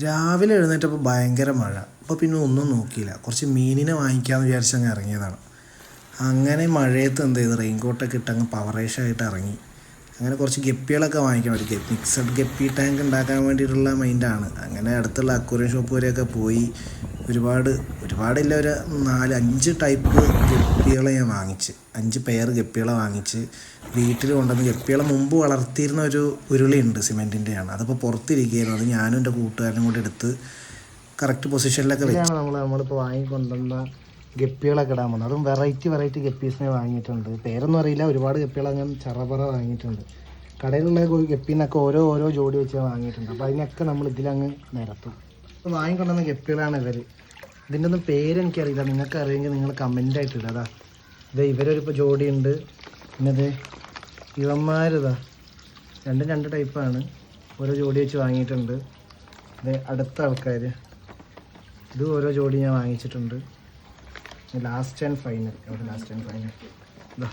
രാവിലെ എഴുന്നേറ്റപ്പോൾ ഭയങ്കര മഴ. അപ്പോൾ പിന്നെ ഒന്നും നോക്കിയില്ല, കുറച്ച് മീനിനെ വാങ്ങിക്കാമെന്ന് വിചാരിച്ചങ്ങ് ഇറങ്ങിയതാണ്. അങ്ങനെ മഴയത്ത് എന്ത് ചെയ്ത് റെയിൻകോട്ടൊക്കെ ഇട്ടങ്ങ് പവറേഷായിട്ട് ഇറങ്ങി. അങ്ങനെ കുറച്ച് ഗപ്പികളൊക്കെ വാങ്ങിക്കണം, ഒരു മിക്സഡ് ഗപ്പി ടാങ്ക് ഉണ്ടാക്കാൻ വേണ്ടിയിട്ടുള്ള മൈൻഡാണ്. അങ്ങനെ അടുത്തുള്ള അക്വേറിയം ഷോപ്പ് വരെയൊക്കെ പോയി ഒരുപാടില്ല, ഒരു 4-5 ടൈപ്പ് ഗപ്പികളെ ഞാൻ വാങ്ങിച്ച്, 5 പെയർ ഗപ്പികളെ വാങ്ങിച്ച് വീട്ടിൽ കൊണ്ടുവന്ന്. ഗപ്പികളെ മുമ്പ് വളർത്തിയിരുന്ന ഒരു ഉരുളിയുണ്ട്, സിമെൻറ്റിൻ്റെയാണ്. അതിപ്പോൾ പുറത്തിരിക്കുകയായിരുന്നു. അത് ഞാനും എൻ്റെ കൂട്ടുകാരനും കൂടി എടുത്ത് കറക്റ്റ് പൊസിഷനിലൊക്കെ വെച്ചാണ് നമ്മളിപ്പോൾ വാങ്ങിക്കൊണ്ടുവന്ന ഗപ്പികളൊക്കെ ഇടാൻ പോകുന്നത്. അതും വെറൈറ്റി ഗപ്പീസിനെ വാങ്ങിയിട്ടുണ്ട്. പേരൊന്നും അറിയില്ല, ഒരുപാട് ഗപ്പികൾ അങ്ങനെ ചറപറ വാങ്ങിയിട്ടുണ്ട്. കടയിലുള്ള ഗപ്പീനൊക്കെ ഓരോ ജോഡി വെച്ച് വാങ്ങിയിട്ടുണ്ട്. അപ്പോൾ അതിനൊക്കെ നമ്മൾ ഇതിലങ്ങ് നിരത്തും. വാങ്ങിക്കൊണ്ടുവന്ന ഗപ്പികളാണ് ഇവർ. ഇതിൻ്റെ ഒന്നും പേരെനിക്കറിയില്ല, നിങ്ങൾക്ക് അറിയെങ്കിൽ നിങ്ങൾ കമൻ്റായിട്ട് ഇടുക. അതാ ഇവരൊരിപ്പോൾ ജോഡിയുണ്ട്. പിന്നെ ഇവന്മാരിതാ രണ്ടും 2 ടൈപ്പാണ്, ഓരോ ജോഡി വെച്ച് വാങ്ങിയിട്ടുണ്ട്. അടുത്ത ആൾക്കാർ ഇത് ഓരോ ജോഡി ഞാൻ വാങ്ങിച്ചിട്ടുണ്ട്. ലാസ്റ്റ് ആൻഡ് ഫൈനൽ ഇതാ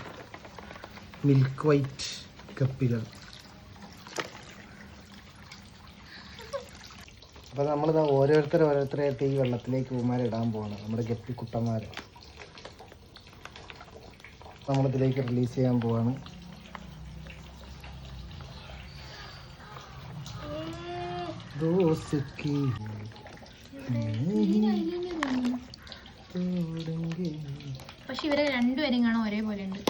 മിൽക്ക് വൈറ്റ് ഗപ്പികൾ. അപ്പോൾ നമ്മളിതാ ഓരോരുത്തരായിട്ട് ഈ വെള്ളത്തിലേക്ക് പൂമാരെ ഇടാൻ പോവാണ്, നമ്മുടെ ഗപ്പി കുട്ടന്മാരെ നമ്മളിതിലേക്ക് റിലീസ് ചെയ്യാൻ പോവാണ്. പക്ഷെ ഇവരെ രണ്ടുപേരും കാണാൻ ഒരേപോലെ ഉണ്ട്,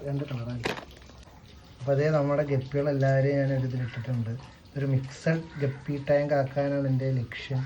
2 കളറായി. അപ്പോൾ അതേ നമ്മുടെ ഗപ്പികളെല്ലാവരെയും ഞാൻ ഒരു ഇതിലിട്ടിട്ടുണ്ട്. ഒരു മിക്സഡ് ഗപ്പി ടാങ്ക് ആക്കാനാണ് എൻ്റെ ലക്ഷ്യം.